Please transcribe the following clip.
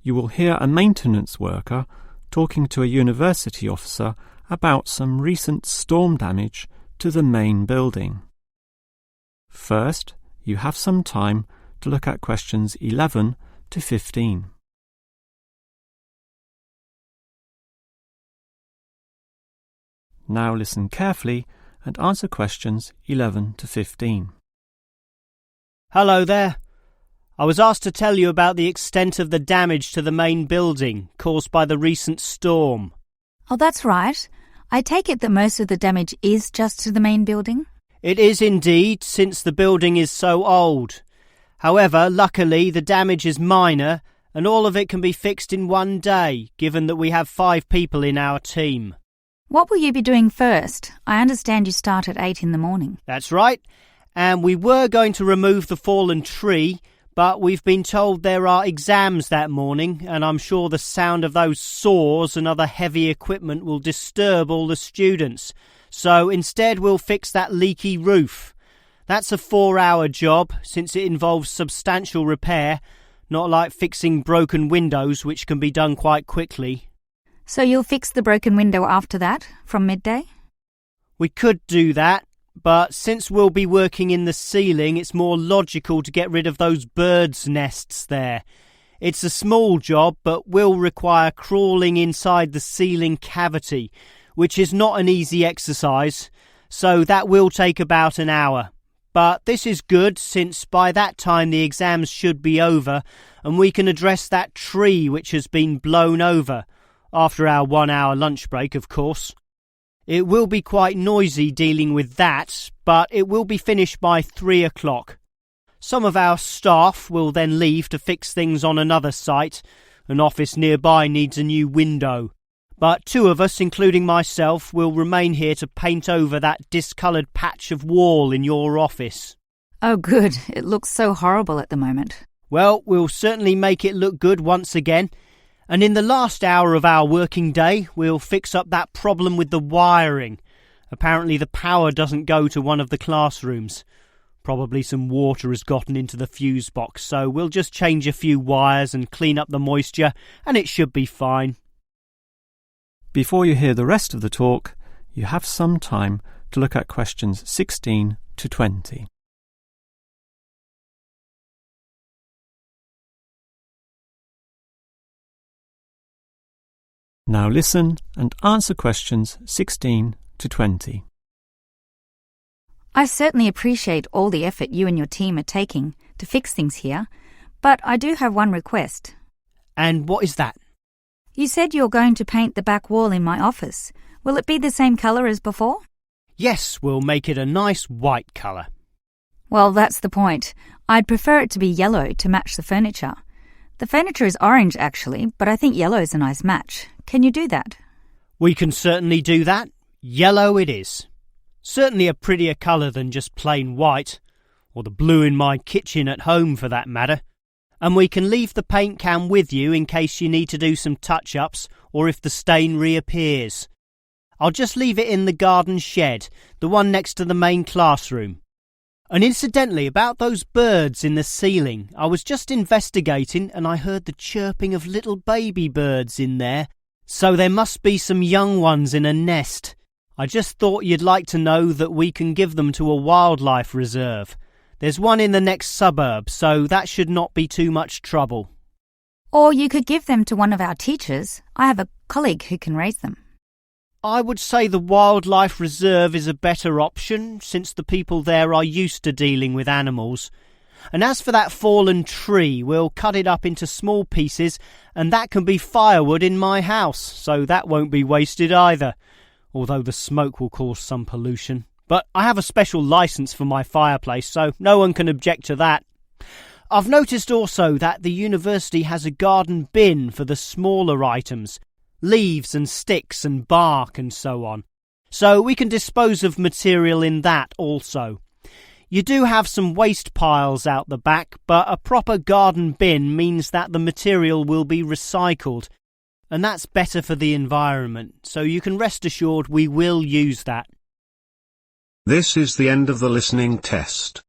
you will hear a maintenance worker talking to a university officer about some recent storm damage to the main building. First, you have some time to look at questions 11 to 15. Now listen carefully and answer questions 11 to 15. Hello there. I was asked to tell you about the extent of the damage to the main building caused by the recent storm. Oh, that's right. I take it that most of the damage is just to the main building? It is indeed, since the building is so old. However, luckily, the damage is minor, and all of it can be fixed in one day, given that we have 5 people in our team. What will you be doing first? I understand you start at 8 in the morning. That's right, and we were going to remove the fallen tree, but we've been told there are exams that morning, and I'm sure the sound of those saws and other heavy equipment will disturb all the students. So instead we'll fix that leaky roof. That's a 4-hour job, since it involves substantial repair, not like fixing broken windows, which can be done quite quickly. So you'll fix the broken window after that, from midday? We could do that, but since we'll be working in the ceiling, it's more logical to get rid of those birds' nests there. It's a small job, but will require crawling inside the ceiling cavity, which is not an easy exercise, so that will take about an hour. But this is good, since by that time the exams should be over, and we can address that tree which has been blown over, after our 1-hour lunch break, of course. It will be quite noisy dealing with that, but it will be finished by 3 o'clock. Some of our staff will then leave to fix things on another site. An office nearby needs a new window. But 2 of us, including myself, will remain here to paint over that discoloured patch of wall in your office. Oh, good. It looks so horrible at the moment. Well, we'll certainly make it look good once again. And in the last hour of our working day, we'll fix up that problem with the wiring. Apparently the power doesn't go to one of the classrooms. Probably some water has gotten into the fuse box, so we'll just change a few wires and clean up the moisture, and it should be fine. Before you hear the rest of the talk, you have some time to look at questions 16 to 20. Now listen and answer questions 16 to 20. I certainly appreciate all the effort you and your team are taking to fix things here, but I do have one request. And what is that? You said you're going to paint the back wall in my office. Will it be the same colour as before? Yes, we'll make it a nice white colour. Well, that's the point. I'd prefer it to be yellow to match the furniture. The furniture is orange, actually, but I think yellow is a nice match. Can you do that? We can certainly do that. Yellow it is. Certainly a prettier colour than just plain white, or the blue in my kitchen at home for that matter. And we can leave the paint can with you in case you need to do some touch-ups or if the stain reappears. I'll just leave it in the garden shed, the one next to the main classroom. And incidentally, about those birds in the ceiling, I was just investigating and I heard the chirping of little baby birds in there, so there must be some young ones in a nest. I just thought you'd like to know that we can give them to a wildlife reserve. There's one in the next suburb, so that should not be too much trouble. Or you could give them to one of our teachers. I have a colleague who can raise them. I would say the wildlife reserve is a better option, since the people there are used to dealing with animals. And as for that fallen tree, we'll cut it up into small pieces, and that can be firewood in my house, so that won't be wasted either, although the smoke will cause some pollution. But I have a special licence for my fireplace, so no one can object to that. I've noticed also that the university has a garden bin for the smaller items, leaves and sticks and bark and so on. So we can dispose of material in that also. You do have some waste piles out the back, but a proper garden bin means that the material will be recycled, and that's better for the environment, so you can rest assured we will use that. This is the end of the listening test.